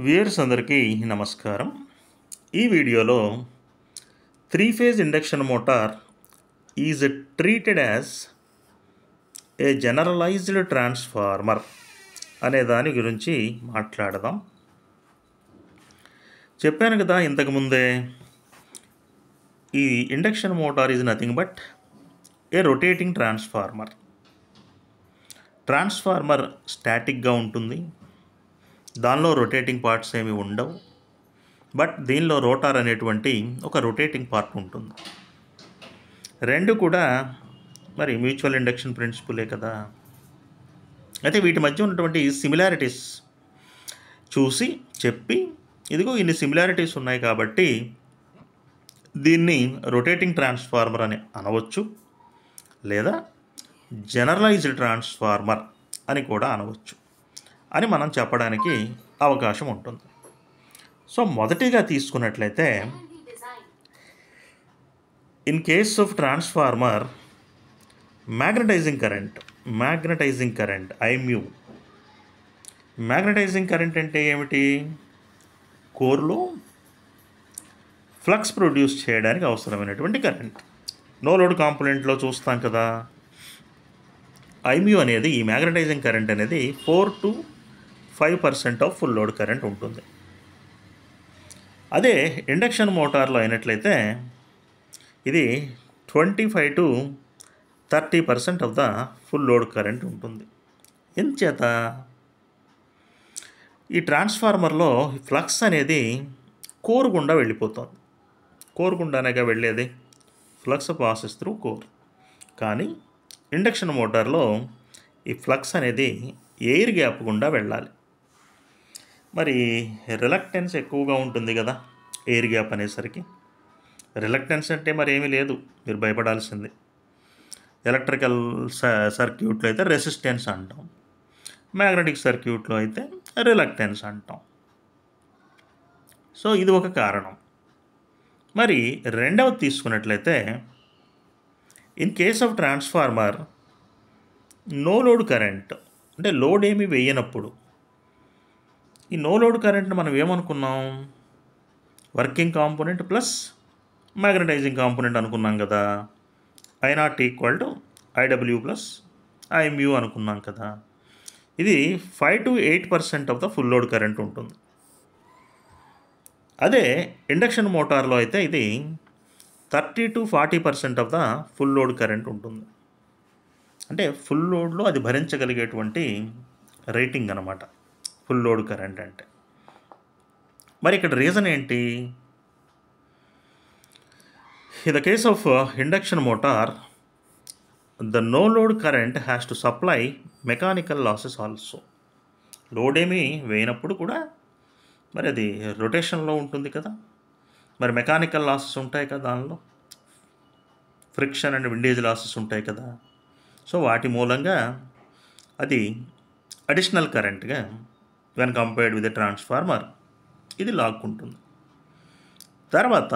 Viewers అందరికీ నమస్కారం. ఈ వీడియోలో 3-phase induction motor is treated as a generalized transformer అనే దాని గురించి మాట్లాడదాం. చెప్పాను కదా ఇంతకుముందే, ఈ induction motor is nothing but a rotating transformer. Transformer స్టాటిక్గా ఉంటుంది, దానిలో రొటేటింగ్ పార్ట్స్ ఏమి ఉండవు. బట్ దీనిలో రోటార్ అనేటువంటి ఒక రొటేటింగ్ పార్ట్ ఉంటుంది. రెండు కూడా మరి మ్యూచువల్ ఇండక్షన్ ప్రిన్సిపులే కదా. అయితే వీటి మధ్య ఉన్నటువంటి సిమిలారిటీస్ చూసి చెప్పి, ఇదిగో ఇన్ని సిమిలారిటీస్ ఉన్నాయి కాబట్టి దీన్ని రొటేటింగ్ ట్రాన్స్ఫార్మర్ అని అనవచ్చు, లేదా జనరలైజ్డ్ ట్రాన్స్ఫార్మర్ అని కూడా అనవచ్చు అని మనం చెప్పడానికి అవకాశం ఉంటుంది. సో మొదటిగా తీసుకున్నట్లయితే, in case of transformer magnetising current I mu. Magnetising current అంటే ఏమిటి? కోర్లో ఫ్లక్స్ ప్రొడ్యూస్ చేయడానికి అవసరమైనటువంటి కరెంట్. నో లోడ్ కాంపోనెంట్లో చూస్తాం కదా, ఐమ్యూ అనేది, ఈ మ్యాగ్నటైజింగ్ కరెంట్ అనేది 4 to 5% of full load current ఉంటుంది. అదే ఇండక్షన్ మోటార్లో అయినట్లయితే ఇది 25 to 30% of the full load current ఉంటుంది. ఎందుచేత? ఈ ట్రాన్స్ఫార్మర్లో ఫ్లక్స్ అనేది కోర్ గుండా వెళ్ళిపోతుంది. కోర్ గుండానేగా వెళ్ళేది, ఫ్లక్స్ పాసెస్ త్రూ కోర్. కానీ ఇండక్షన్ మోటార్లో ఈ ఫ్లక్స్ అనేది ఎయిర్ గ్యాప్ గుండా వెళ్ళాలి. మరి రిలక్టెన్స్ ఎక్కువగా ఉంటుంది కదా ఎయిర్ గ్యాప్ అనేసరికి. రిలక్టెన్స్ అంటే మరి ఏమీ లేదు, మీరు భయపడాల్సింది. ఎలక్ట్రికల్ సర్క్యూట్లో అయితే రెసిస్టెన్స్ అంటాం, మ్యాగ్నెటిక్ సర్క్యూట్లో అయితే రిలక్టెన్స్ అంటాం. సో ఇది ఒక కారణం. మరి రెండవది తీసుకున్నట్లయితే, in case of transformer no load current, అంటే లోడ్ ఏమి వేయనప్పుడు, ఈ నో లోడ్ కరెంట్ని మనం ఏమనుకున్నాం? Working component plus magnetising component అనుకున్నాం కదా. I0 equal to IW plus IMU అనుకున్నాం కదా. ఇది 5 to 8% of the full load current ఉంటుంది. అదే ఇండక్షన్ మోటార్లో అయితే ఇది 30 to 40% of the full load current ఉంటుంది. అంటే ఫుల్ లోడ్లో అది భరించగలిగేటువంటి రేటింగ్ అన్నమాట ఫుల్ లోడ్ కరెంట్ అంటే. మరి ఇక్కడ రీజన్ ఏంటి? In the case of induction motor, the no load current has to supply mechanical losses also. Load ఏమీ వేయనప్పుడు కూడా మరి అది రొటేషన్లో ఉంటుంది కదా, మరి మెకానికల్ లాసెస్ ఉంటాయి కదా, దానిలో ఫ్రిక్షన్ అండ్ విండేజ్ లాసెస్ ఉంటాయి కదా. సో వాటి మూలంగా అది అడిషనల్ కరెంట్గా when compared with the transformer ఇది లాక్కుంటుంది. తర్వాత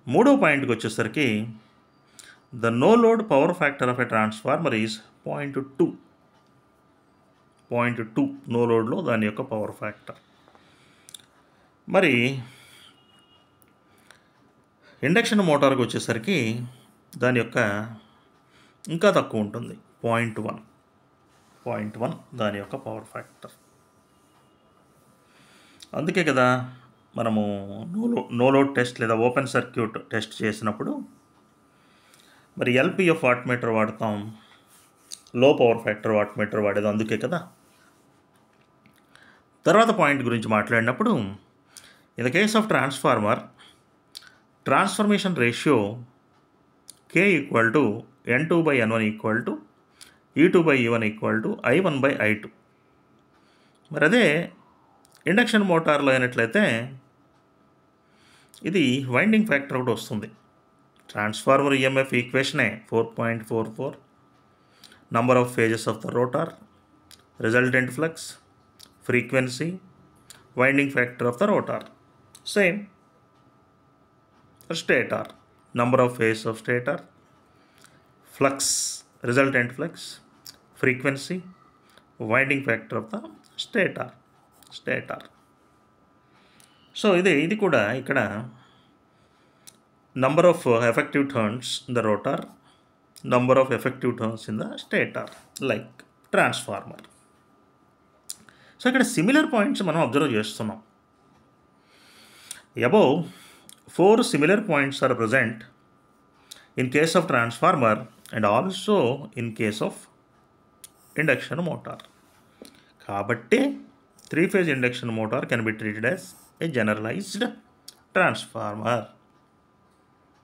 మూడో పాయింట్కి వచ్చేసరికి, the no load power factor of a transformer is 0.2 no లోడ్లో దాని యొక్క పవర్ ఫ్యాక్టర్. మరి ఇండక్షన్ మోటార్కి వచ్చేసరికి దాని యొక్క ఇంకా తక్కువ ఉంటుంది, 0.1 దాని యొక్క పవర్ ఫ్యాక్టర్. అందుకే కదా మనము నో లోడ్ టెస్ట్ లేదా ఓపెన్ సర్క్యూట్ టెస్ట్ చేసినప్పుడు మరి LPF వాట్మీటర్ వాడతాం, లో పవర్ ఫ్యాక్టర్ వాట్మీటర్ వాడేది అందుకే కదా. తర్వాత పాయింట్ గురించి మాట్లాడినప్పుడు, in the case of transformer, transformation ratio K equal to N2/N1 equal to E2/E1 equal to I1/I2. మరి అదే ఇండక్షన్ మోటార్లో అయినట్లయితే ఇది వైండింగ్ ఫ్యాక్టర్ ఒకటి వస్తుంది. Transformer EMF ఈక్వేషనే 4.44, number of phases of the rotor, resultant flux, frequency, winding factor of the rotor. Same stator, number of phases of stator, flux, resultant flux, frequency, winding factor of the stator. So ఇది కూడా ఇక్కడ number of effective turns in the rotor, number of effective turns in the stator, like transformer. So ఇక్కడ similar points మనం observe చేస్తున్నాం. Above 4 similar points are present in case of transformer and also in case of induction motor. కాబట్టి 3-phase induction motor can be treated as a generalized transformer.